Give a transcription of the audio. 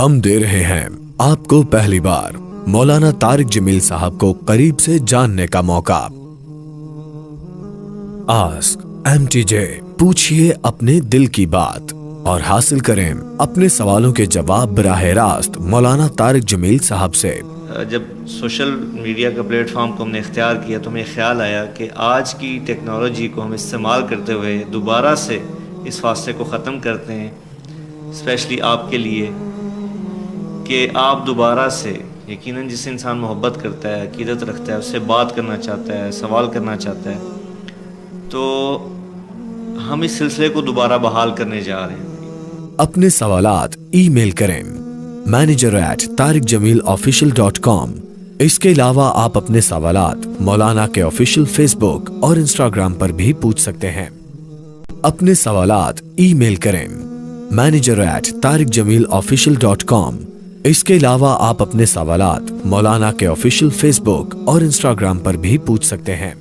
ہم دے رہے ہیں آپ کو پہلی بار مولانا طارق جمیل صاحب کو قریب سے جاننے کا موقع۔ آسک MTJ، پوچھئے اپنے دل کی بات اور حاصل کریں اپنے سوالوں کے جواب براہ راست مولانا طارق جمیل صاحب سے۔ جب سوشل میڈیا کا پلیٹ فارم کو ہم نے اختیار کیا تو ہمیں خیال آیا کہ آج کی ٹیکنالوجی کو ہم استعمال کرتے ہوئے دوبارہ سے اس فاصلے کو ختم کرتے ہیں، اسپیشلی آپ کے لیے، کہ آپ دوبارہ سے یقیناً جس سے انسان محبت کرتا ہے، عقیدت رکھتا ہے، اس سے بات کرنا چاہتا ہے، سوال کرنا چاہتا ہے، تو ہم اس سلسلے کو دوبارہ بحال کرنے جا رہے ہیں۔ اپنے سوالات ای میل کریں manager@tariqjamilofficial.com۔ اس کے علاوہ آپ اپنے سوالات مولانا کے آفیشیل فیس بک اور انسٹاگرام پر بھی پوچھ سکتے ہیں۔ اپنے سوالات ای میل کریں manager@tariqjamilofficial.com۔ اس کے علاوہ آپ اپنے سوالات مولانا کے آفیشیل فیس بک اور انسٹاگرام پر بھی پوچھ سکتے ہیں۔